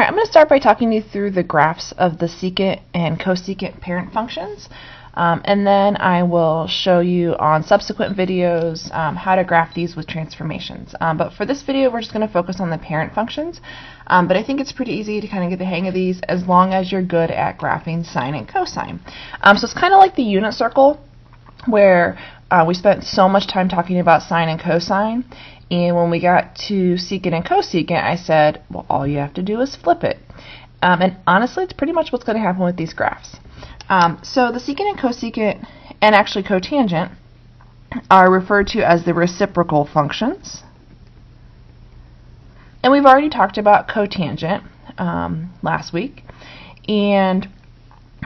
I'm going to start by talking you through the graphs of the secant and cosecant parent functions, and then I will show you on subsequent videos how to graph these with transformations. But for this video, we're just going to focus on the parent functions, but I think it's pretty easy to kind of get the hang of these as long as you're good at graphing sine and cosine. So it's kind of like the unit circle, where we spent so much time talking about sine and cosine, and when we got to secant and cosecant, I said, well, all you have to do is flip it. And honestly, it's pretty much what's going to happen with these graphs. So the secant and cosecant, and actually cotangent, are referred to as the reciprocal functions. And we've already talked about cotangent last week, and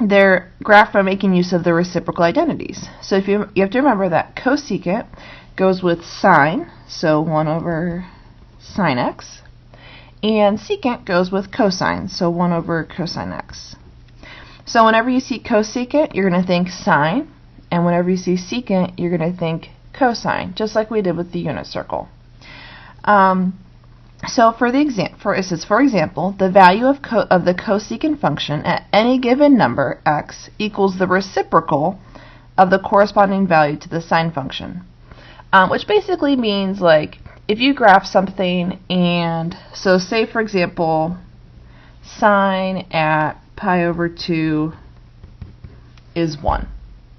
they're graphed by making use of the reciprocal identities. So if you have to remember that cosecant goes with sine, so 1 over sine x, and secant goes with cosine, so 1 over cosine x. So whenever you see cosecant, you're going to think sine, and whenever you see secant, you're going to think cosine, just like we did with the unit circle. So for example, the value of the cosecant function at any given number x equals the reciprocal of the corresponding value to the sine function, which basically means, like, if you graph something, and so say for example sine at pi over 2 is 1,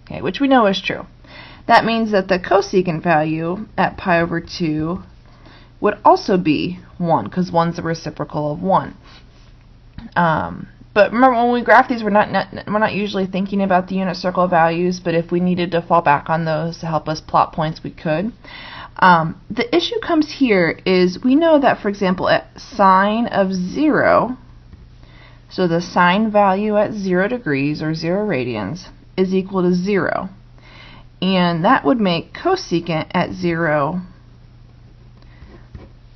okay, which we know is true. That means that the cosecant value at pi over 2 would also be 1, because 1's the reciprocal of 1. But remember, when we graph these, we're not usually thinking about the unit circle values, but if we needed to fall back on those to help us plot points, we could. The issue comes here is we know that, for example, at sine of 0, so the sine value at 0 degrees or 0 radians is equal to 0. And that would make cosecant at 0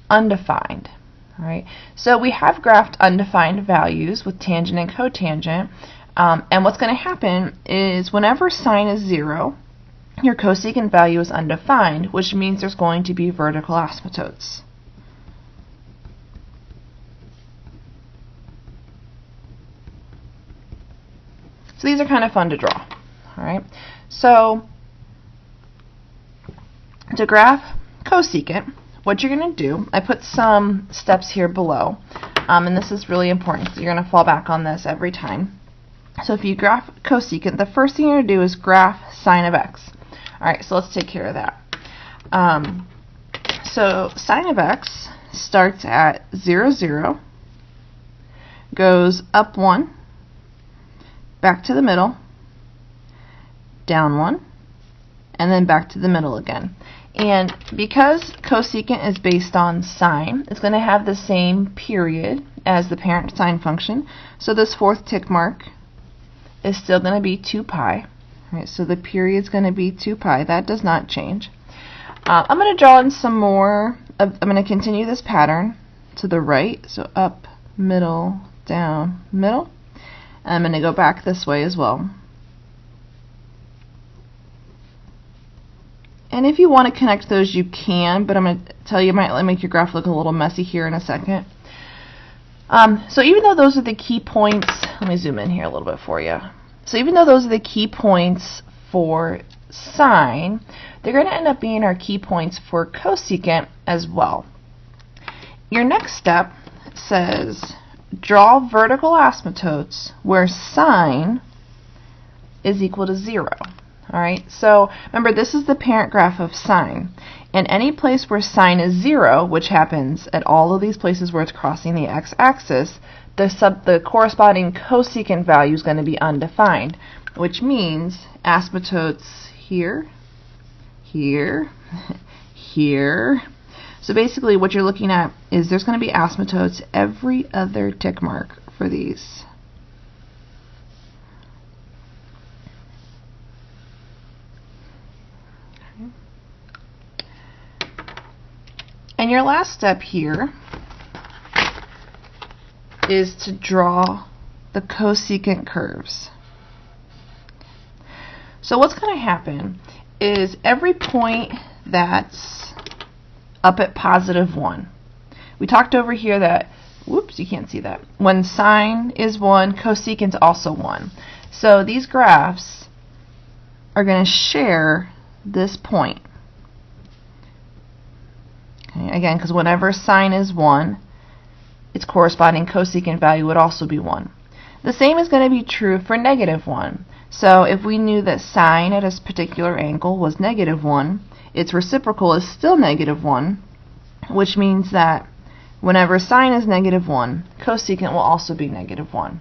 undefined. All right. So we have graphed undefined values with tangent and cotangent, and what's going to happen is whenever sine is 0, your cosecant value is undefined, which means there's going to be vertical asymptotes. So these are kind of fun to draw. All right. So to graph cosecant, what you're going to do, I put some steps here below, and this is really important, so you're going to fall back on this every time. So if you graph cosecant, the first thing you're going to do is graph sine of x. Alright, so let's take care of that. So sine of x starts at 0, 0, goes up 1, back to the middle, down 1, and then back to the middle again. And because cosecant is based on sine, it's going to have the same period as the parent sine function. So this fourth tick mark is still going to be 2 pi. Right, so the period is going to be 2 pi. That does not change. I'm going to draw in some more. I'm going to continue this pattern to the right. So up, middle, down, middle. And I'm going to go back this way as well. And if you want to connect those, you can, but I'm going to tell you, it might make your graph look a little messy here in a second. So even though those are the key points, let me zoom in here a little bit for you. So even though those are the key points for sine, they're going to end up being our key points for cosecant as well. Your next step says draw vertical asymptotes where sine is equal to 0. Alright, so remember, this is the parent graph of sine. And any place where sine is 0, which happens at all of these places where it's crossing the x-axis, the corresponding cosecant value is going to be undefined, which means asymptotes here, here, here. So basically what you're looking at is there's going to be asymptotes every other tick mark for these. And your last step here is to draw the cosecant curves. So what's going to happen is every point that's up at +1. We talked over here that whoops, you can't see that. When sine is 1, cosecant is also 1. So these graphs are going to share this point. Okay, again, because whenever sine is 1, its corresponding cosecant value would also be 1. The same is going to be true for negative 1. So if we knew that sine at a particular angle was negative 1, its reciprocal is still negative 1, which means that whenever sine is negative 1, cosecant will also be negative 1.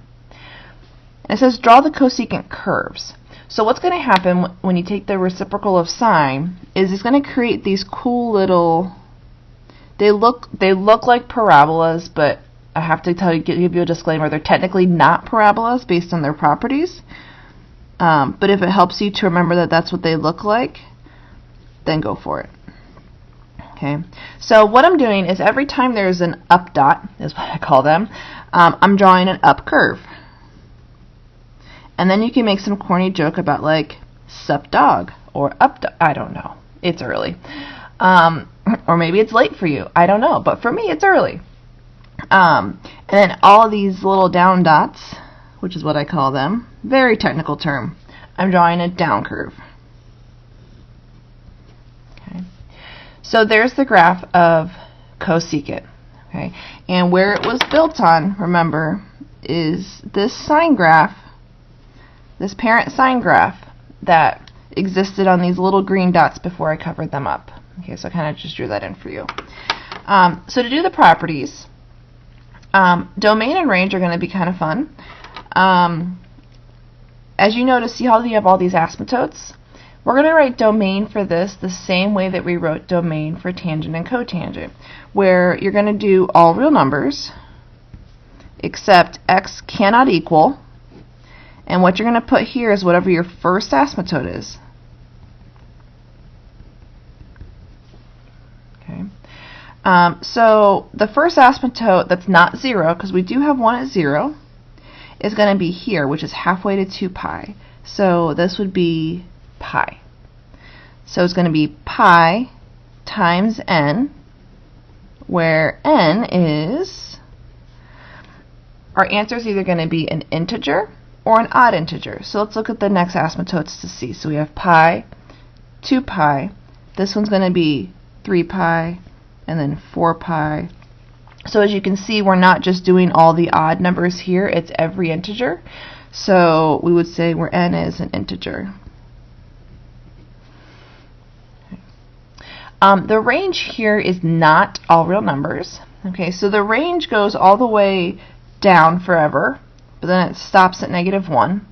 And it says draw the cosecant curves. So what's going to happen when you take the reciprocal of sine is it's going to create these cool little, they look like parabolas, but I have to give you a disclaimer, they're technically not parabolas based on their properties. But if it helps you to remember that that's what they look like, then go for it. Okay, so what I'm doing is every time there's an up dot, is what I call them, I'm drawing an up curve. And then you can make some corny joke about like sup dog or up dog. I don't know. It's early. Or maybe it's late for you. I don't know. But for me, it's early. And then all these little down dots, which is what I call them, very technical term, I'm drawing a down curve. Okay. So there's the graph of cosecant. Okay. And where it was built on, remember, is this sine graph, this parent sine graph that existed on these little green dots before I covered them up. Okay, so I kind of just drew that in for you. So to do the properties, domain and range are going to be kind of fun. As you notice, see how you have all these asymptotes? We're going to write domain for this the same way that we wrote domain for tangent and cotangent, where you're going to do all real numbers, except x cannot equal, and what you're going to put here is whatever your first asymptote is. Okay. So the first asymptote that's not 0, because we do have one at 0, is going to be here, which is halfway to 2 pi. So this would be pi. So it's going to be pi times n, where n is, our answer is either going to be an integer or an odd integer. So let's look at the next asymptotes to see. So we have pi, 2 pi, this one's going to be 3 pi, and then 4 pi. So as you can see, we're not just doing all the odd numbers here, it's every integer. So we would say where n is an integer. The range here is not all real numbers. Okay, so the range goes all the way down forever, but then it stops at -1.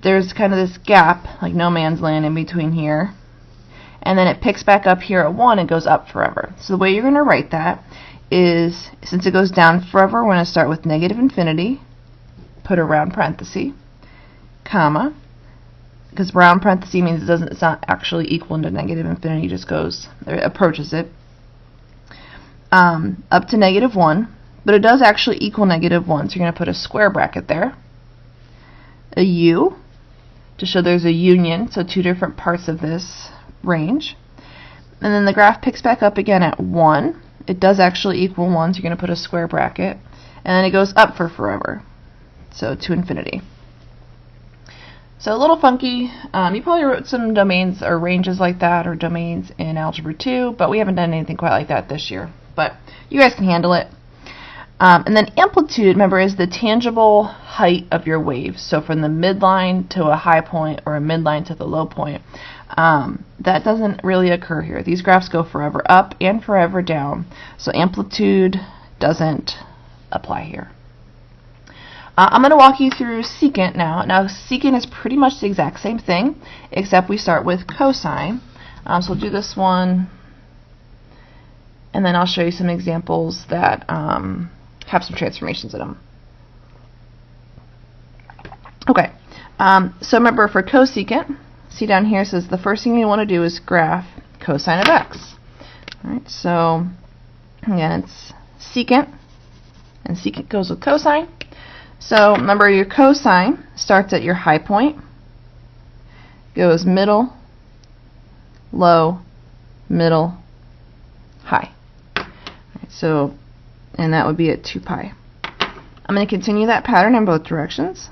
There's kind of this gap, like no man's land in between here. And then it picks back up here at 1 and goes up forever. So the way you're going to write that is, since it goes down forever, we're going to start with -infinity, put a round parenthesis, comma, because round parenthesis means it's not actually equal to -infinity, it just goes, it approaches it, up to -1, but it does actually equal -1, so you're going to put a square bracket there, a u, to show there's a union, so two different parts of this range, and then the graph picks back up again at 1. It does actually equal 1, so you're going to put a square bracket, and then it goes up for forever, so to infinity. So a little funky. You probably wrote some domains or ranges like that, or domains in Algebra 2, but we haven't done anything quite like that this year. But you guys can handle it. And then amplitude, remember, is the tangible height of your wave. So from the midline to a high point, or a midline to the low point. That doesn't really occur here. These graphs go forever up and forever down. So amplitude doesn't apply here. I'm going to walk you through secant now. Now secant is pretty much the exact same thing, except we start with cosine. So we'll do this one, and then I'll show you some examples that have some transformations in them. Okay, so remember for cosecant, see down here it says the first thing you want to do is graph cosine of x. Alright, so again it's secant, and secant goes with cosine. So remember your cosine starts at your high point, goes middle, low, middle, high. Alright, so and that would be at 2 pi. I'm going to continue that pattern in both directions.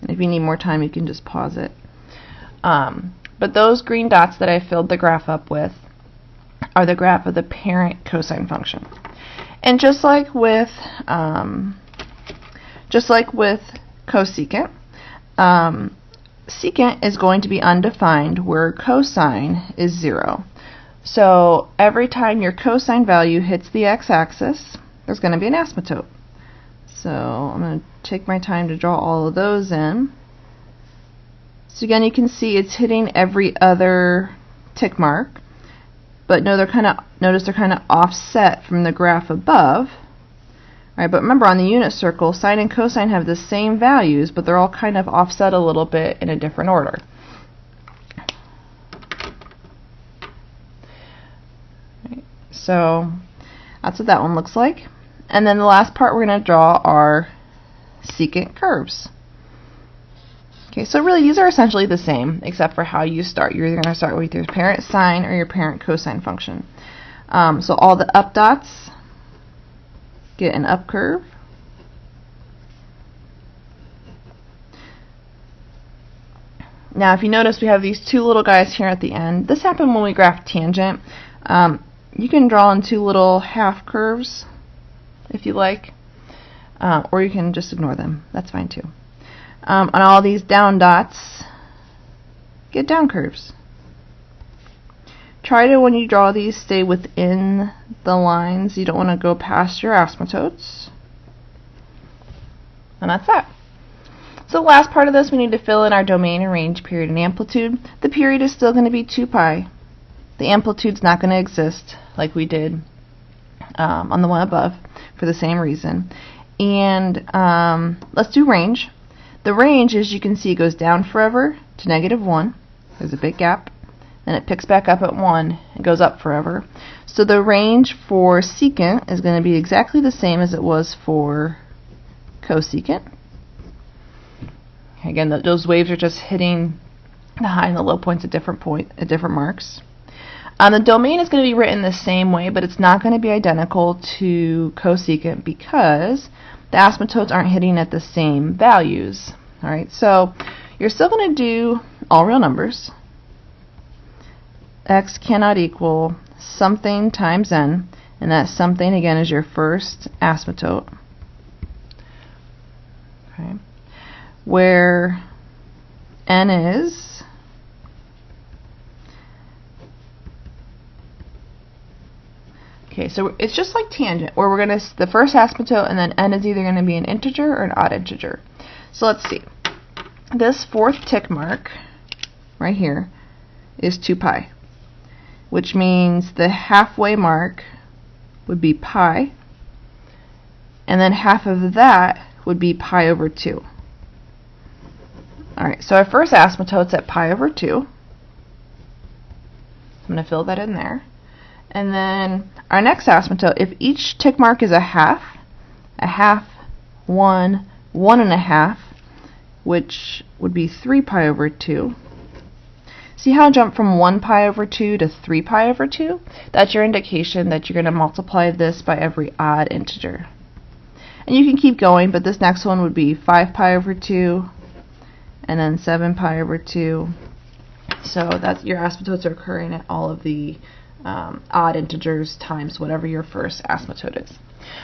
And if you need more time, you can just pause it. But those green dots that I filled the graph up with are the graph of the parent cosine function. And just like with cosecant, secant is going to be undefined where cosine is 0. So every time your cosine value hits the x-axis, there's going to be an asymptote. So I'm going to take my time to draw all of those in. So again, you can see it's hitting every other tick mark, but no, notice they're kind of offset from the graph above. All right, but remember on the unit circle, sine and cosine have the same values, but they're all kind of offset a little bit in a different order. Right, so that's what that one looks like. And then the last part we're going to draw are secant curves. Okay, so really these are essentially the same, except for how you start. You're either going to start with your parent sine or your parent cosine function. So all the up dots get an up curve. Now if you notice we have these two little guys here at the end. This happened when we graphed tangent. You can draw in two little half curves if you like, or you can just ignore them. That's fine too. On all these down dots, get down curves. Try to, when you draw these, stay within the lines. You don't want to go past your asymptotes. And that's that. So the last part of this, we need to fill in our domain and range, period, and amplitude. The period is still going to be 2 pi. The amplitude's not going to exist like we did on the one above for the same reason. And let's do range. The range, as you can see, goes down forever to -1. There's a big gap. Then it picks back up at 1 and goes up forever. So the range for secant is going to be exactly the same as it was for cosecant. Again, those waves are just hitting the high and the low points at different marks. The domain is going to be written the same way, but it's not going to be identical to cosecant because the asymptotes aren't hitting at the same values. All right, so you're still going to do all real numbers. X cannot equal something times n, and that something again is your first asymptote. Okay, where n is so it's just like tangent, where we're going to, the first asymptote, and then n is either going to be an integer or an odd integer. So let's see. This fourth tick mark right here is 2 pi, which means the halfway mark would be pi, and then half of that would be pi over 2. Alright, so our first asymptote's at pi over 2. I'm going to fill that in there. And then our next asymptote, if each tick mark is a half, 1, 1.5, which would be 3 pi over 2. See how I jumped from 1 pi over 2 to 3 pi over 2? That's your indication that you're going to multiply this by every odd integer. And you can keep going, but this next one would be 5 pi over 2, and then 7 pi over 2. So that's your asymptotes are occurring at all of the odd integers times whatever your first asymptote is.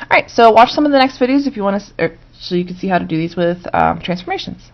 Alright, so watch some of the next videos if you want to, so you can see how to do these with transformations.